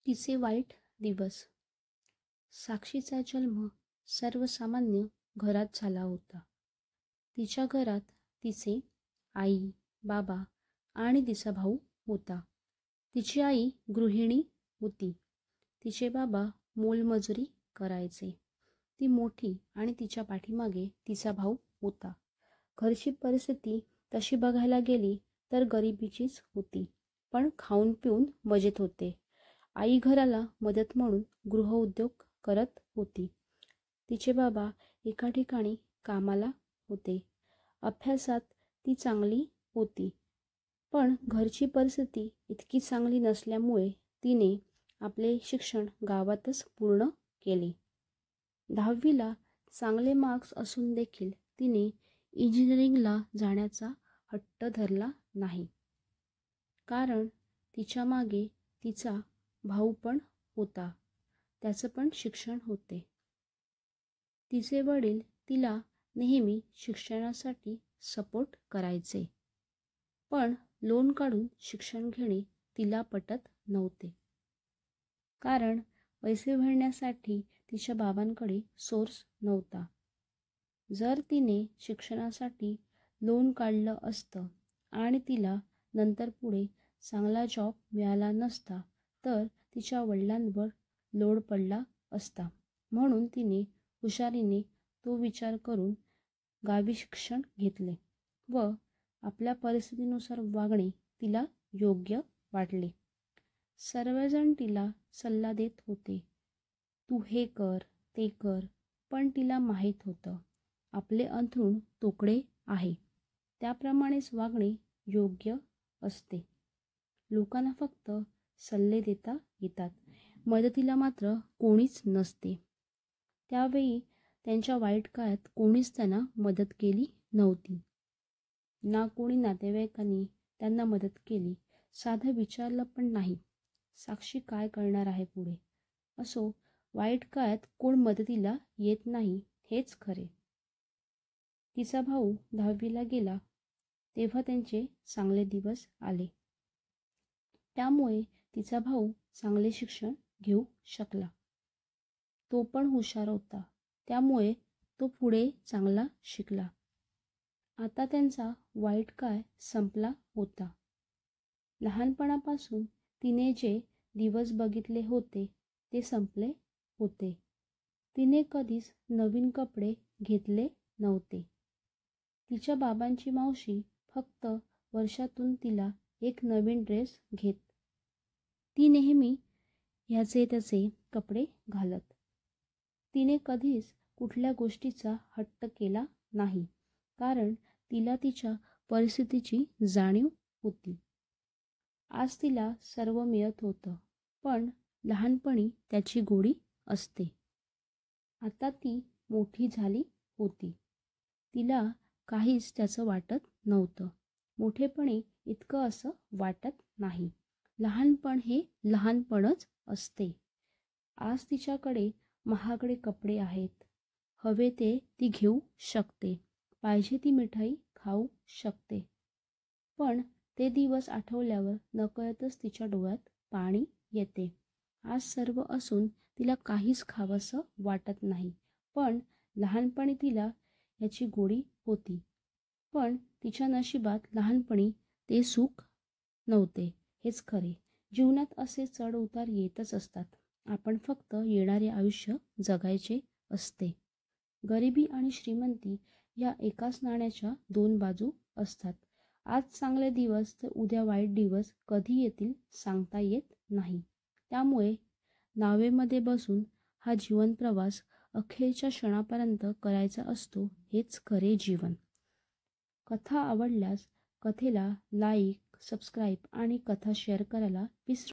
तिचे वाईट दिवस. साक्षीचा जन्म सर्वसामान्य घरात झाला होता. तिच्या घरात तिचे आई, बाबा आणि तिचा भाऊ होता. तिची आई गृहिणी होती. तिचे बाबा मोलमजुरी करायचे. ती मोठी आणि तिच्या पाठीमागे तिचा भाऊ होता. घरची परिस्थिती तशी बघायला गेली तर गरिबीचीच होती, पण खाऊन पिऊन मजेत होते. आई घराला मदत म्हणून गृहउद्योग करत होती. तिचे बाबा एका ठिकाणी कामाला होते. अभ्यासात ती चांगली होती, पण घरची परिस्थिती इतकी चांगली नसल्यामुळे तिने आपले शिक्षण गावातच पूर्ण केले. 10वीला चांगले मार्क्स असून देखील तिने इंजिनिअरिंगला जाण्याचा हट्ट धरला नाही, कारण तिच्या मागे तिचा भाऊ पण होता. त्याचं पण शिक्षण होते. तिचे वडील तिला नेहमी शिक्षणासाठी सपोर्ट करायचे, पण लोन काढून शिक्षण घेणे तिला पटत नव्हते, कारण पैसे भरण्यासाठी तिच्या बाबांकडे सोर्स नव्हता. जर तिने शिक्षणासाठी लोन काढलं असतं आणि तिला नंतर पुढे चांगला जॉब मिळाला नसता तर तिच्या वडिलांवर लोड पडला असता. म्हणून तिने हुशारीने तो विचार करून गावी शिक्षण घेतले व आपल्या परिस्थितीनुसार वागणे तिला योग्य वाटले. सर्वजण तिला सल्ला देत होते, तू हे कर ते कर, पण तिला माहीत होतं आपले अंथरूण तोकडे आहे, त्याप्रमाणेच वागणे योग्य असते. लोकांना फक्त सल्ले देता येतात, मदतीला मात्र कोणीच नसते. त्यावेळी त्यांच्या वाईट काळात कोणीच त्यांना मदत केली नव्हती. ना कोणी नातेवाईकांनी त्यांना मदत केली. साधं विचारलं पण नाही, साक्षी काय करणार आहे पुढे. असो, वाईट काळात कोण मदतीला येत नाही हेच खरे. तिचा भाऊ 10वीला गेला तेव्हा त्यांचे चांगले दिवस आले. त्यामुळे तिचा भाऊ चांगले शिक्षण घेऊ शकला. तो पण हुशार होता, त्यामुळे तो पुढे चांगला शिकला. आता त्यांचा वाईट काळ संपला होता. लहानपणापासून तिने जे दिवस बघितले होते ते संपले होते. तिने कधीच नवीन कपडे घेतले नव्हते. तिच्या बाबांची मावशी फक्त वर्षातून तिला एक नवीन ड्रेस घेत. ती नेहमी ह्याचे त्याचे कपडे घालत. तिने कधीच कुठल्या गोष्टीचा हट्ट केला नाही, कारण तिला तिच्या परिस्थितीची जाणीव होती. आज तिला सर्व मिळत होतं, पण लहानपणी त्याची गोडी असते. आता ती मोठी झाली होती. तिला काहीच त्याचं वाटत नव्हतं. मोठेपणी इतकं असं वाटत नाही. लहानपण हे लहानपणच असते. आज तिच्याकडे महागडे कपडे आहेत. हवे ते ती घेऊ शकते. पाहिजे ती मिठाई खाऊ शकते. पण ते दिवस आठवल्यावर नकळतच तिच्या डोळ्यात पाणी येते. आज सर्व असून तिला काहीच खावंसं वाटत नाही, पण लहानपणी तिला याची गोडी होती. पण तिच्या नशिबात लहानपणी ते सुख नव्हते, हेच खरे. जीवनात असे चढ उतार येतच असतात. आपण फक्त येणारे आयुष्य जगायचे असते. गरिबी आणि श्रीमंती या एकाच नाण्याच्या 2 बाजू असतात. आज चांगले दिवस तर उद्या वाईट दिवस कधी येतील सांगता येत नाही. त्यामुळे नावेमध्ये बसून हा जीवन प्रवास अखेरच्या क्षणापर्यंत करायचा असतो, हेच खरे जीवन. कथा आवडल्यास कथेला लाईक, सबस्क्राईब आणि कथा शेअर करायला विसरू